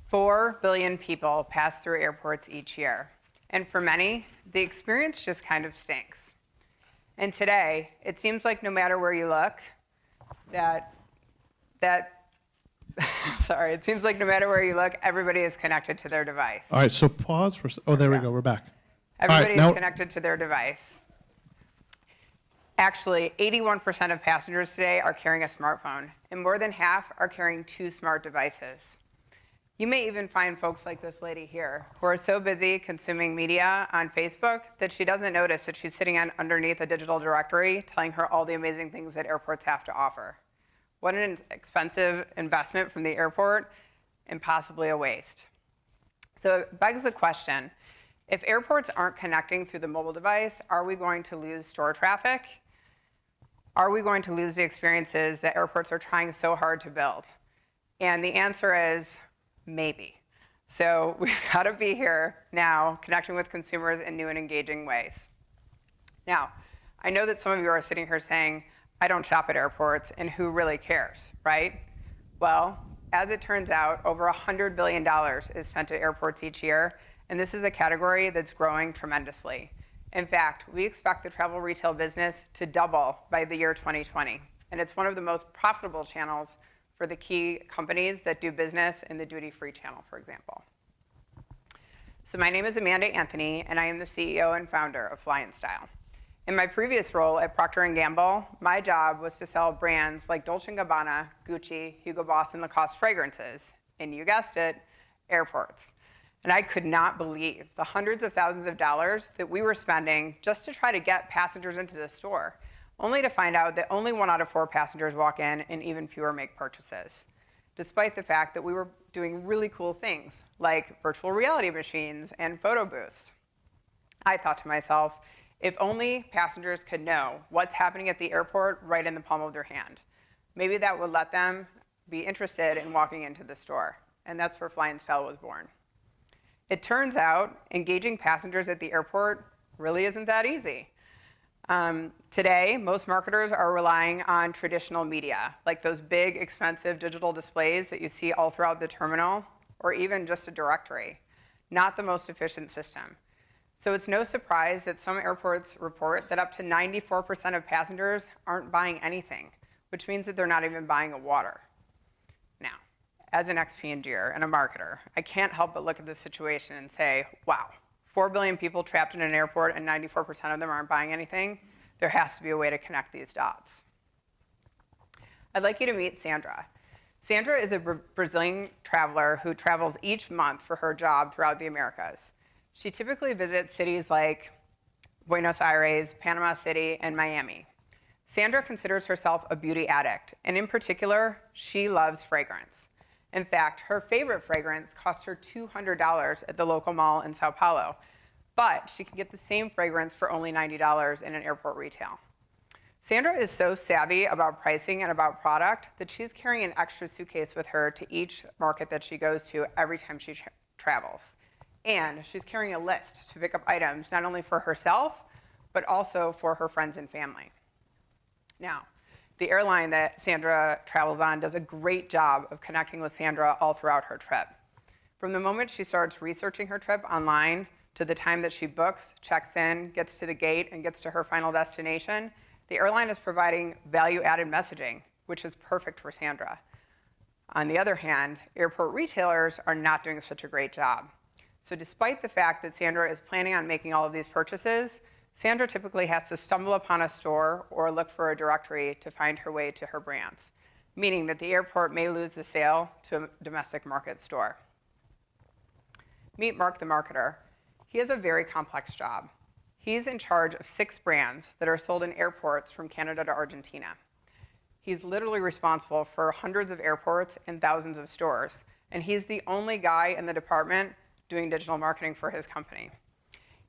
4 billion people pass through airports each year. And for many, the experience just kind of stinks. And today, it seems like no matter where you look, it seems like no matter where you look, everybody is connected to their device. All right, so pause for, oh, there we go, we're back. Everybody All right, is connected to their device. Actually, 81% of passengers today are carrying a smartphone, and more than half are carrying 2 smart devices. You may even find folks like this lady here who are so busy consuming media on Facebook that she doesn't notice that she's sitting underneath a digital directory telling her all the amazing things that airports have to offer. What an expensive investment from the airport and possibly a waste. So it begs the question, if airports aren't connecting through the mobile device, are we going to lose store traffic? Are we going to lose the experiences that airports are trying so hard to build? And the answer is maybe. So we've got to be here now connecting with consumers in new and engaging ways. Now, I know that some of you are sitting here saying, I don't shop at airports, and who really cares, right? Well, as it turns out, over $100 billion is spent at airports each year, and this is a category that's growing tremendously. In fact, we expect the travel retail business to double by the year 2020, and it's one of the most profitable channels for the key companies that do business in the duty-free channel, for example. So my name is Amanda Anthony, and I am the CEO and founder of FlyInStyle. In my previous role at Procter & Gamble, my job was to sell brands like Dolce & Gabbana, Gucci, Hugo Boss, and Lacoste fragrances, and you guessed it, airports. And I could not believe the hundreds of thousands of dollars that we were spending just to try to get passengers into the store, only to find out that only 1 out of 4 passengers walk in and even fewer make purchases, despite the fact that we were doing really cool things like virtual reality machines and photo booths. I thought to myself, if only passengers could know what's happening at the airport right in the palm of their hand. Maybe that would let them be interested in walking into the store. And that's where FlyInStyle was born. It turns out engaging passengers at the airport really isn't that easy. Today, most marketers are relying on traditional media, like those big, expensive digital displays that you see all throughout the terminal, or even just a directory. Not the most efficient system. So it's no surprise that some airports report that up to 94% of passengers aren't buying anything, which means that they're not even buying a water. Now, as an ex-P&G'er and a marketer, I can't help but look at this situation and say, wow, 4 billion people trapped in an airport and 94% of them aren't buying anything. There has to be a way to connect these dots. I'd like you to meet Sandra. Sandra is a Brazilian traveler who travels each month for her job throughout the Americas. She typically visits cities like Buenos Aires, Panama City, and Miami. Sandra considers herself a beauty addict, and in particular, she loves fragrance. In fact, her favorite fragrance costs her $200 at the local mall in Sao Paulo, but she can get the same fragrance for only $90 in an airport retail. Sandra is so savvy about pricing and about product that she's carrying an extra suitcase with her to each market that she goes to every time she travels. And she's carrying a list to pick up items not only for herself, but also for her friends and family. Now, the airline that Sandra travels on does a great job of connecting with Sandra all throughout her trip. From the moment she starts researching her trip online to the time that she books, checks in, gets to the gate, and gets to her final destination, the airline is providing value-added messaging, which is perfect for Sandra. On the other hand, airport retailers are not doing such a great job. So despite the fact that Sandra is planning on making all of these purchases, Sandra typically has to stumble upon a store or look for a directory to find her way to her brands, meaning that the airport may lose the sale to a domestic market store. Meet Mark the marketer. He has a very complex job. He's in charge of 6 brands that are sold in airports from Canada to Argentina. He's literally responsible for hundreds of airports and thousands of stores, and he's the only guy in the department doing digital marketing for his company.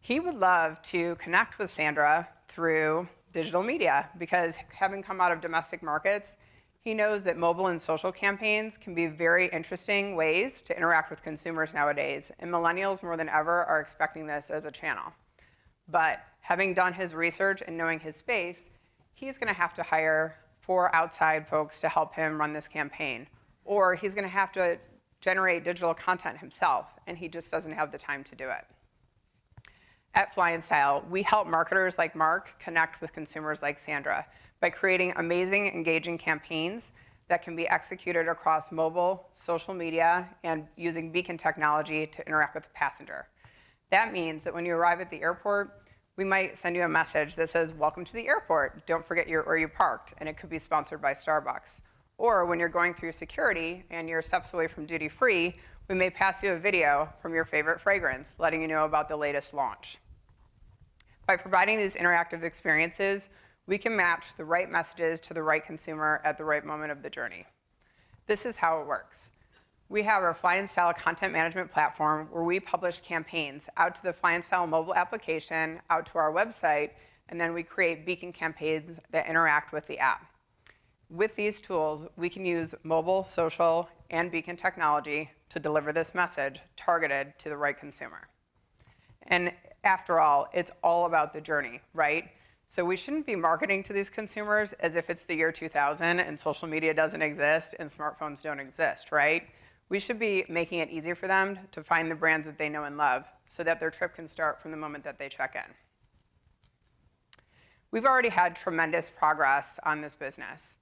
He would love to connect with Sandra through digital media because having come out of domestic markets, he knows that mobile and social campaigns can be very interesting ways to interact with consumers nowadays, and millennials more than ever are expecting this as a channel. But having done his research and knowing his space, he's going to have to hire 4 outside folks to help him run this campaign, or he's going to have to generate digital content himself, and he just doesn't have the time to do it. At FlyInStyle, we help marketers like Mark connect with consumers like Sandra by creating amazing, engaging campaigns that can be executed across mobile, social media, and using beacon technology to interact with the passenger. That means that when you arrive at the airport, we might send you a message that says, "Welcome to the airport. Don't forget where you parked," and it could be sponsored by Starbucks. Or when you're going through security and you're steps away from duty free, we may pass you a video from your favorite fragrance, letting you know about the latest launch. By providing these interactive experiences, we can match the right messages to the right consumer at the right moment of the journey. This is how it works. We have our FlyInStyle content management platform where we publish campaigns out to the FlyInStyle mobile application, out to our website, and then we create beacon campaigns that interact with the app. With these tools, we can use mobile, social, and beacon technology to deliver this message targeted to the right consumer. And after all, it's all about the journey, right? So we shouldn't be marketing to these consumers as if it's the year 2000 and social media doesn't exist and smartphones don't exist, right? We should be making it easier for them to find the brands that they know and love so that their trip can start from the moment that they check in. We've already had tremendous progress on this business.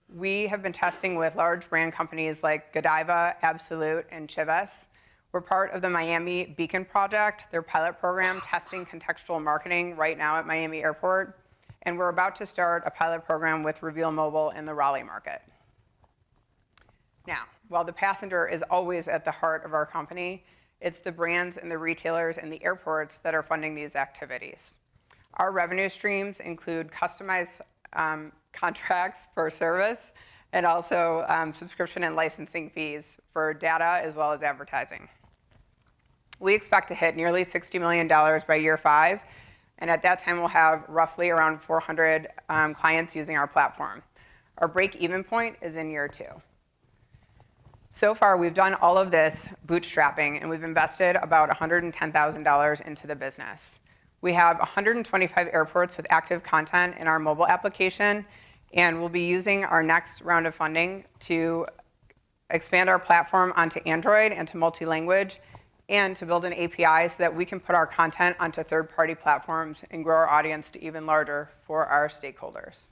We have been testing with large brand companies like Godiva, Absolute, and Chivas. We're part of the Miami Beacon Project, their pilot program testing contextual marketing right now at Miami Airport. And we're about to start a pilot program with Reveal Mobile in the Raleigh market. Now, while the passenger is always at the heart of our company, it's the brands and the retailers and the airports that are funding these activities. Our revenue streams include customized contracts for service and also subscription and licensing fees for data as well as advertising. We expect to hit nearly $60 million by year 5, and at that time we'll have roughly around 400 clients using our platform. Our break-even point is in year 2. So far, we've done all of this bootstrapping, and we've invested about $110,000 into the business. We have 125 airports with active content in our mobile application, and we'll be using our next round of funding to expand our platform onto Android and to multi-language, and to build an API so that we can put our content onto third-party platforms and grow our audience to even larger for our stakeholders.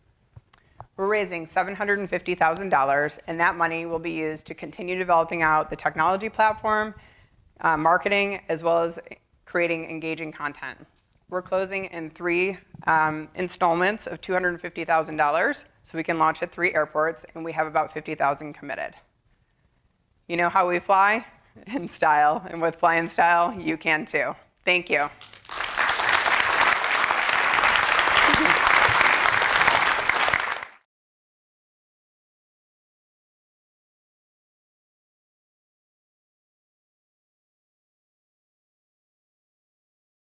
We're raising $750,000, and that money will be used to continue developing out the technology platform, marketing, as well as creating engaging content. We're closing in 3 installments of $250,000, so we can launch at 3 airports, and we have about $50,000 committed. You know how we fly? In style, and with FlyInStyle, you can too. Thank you.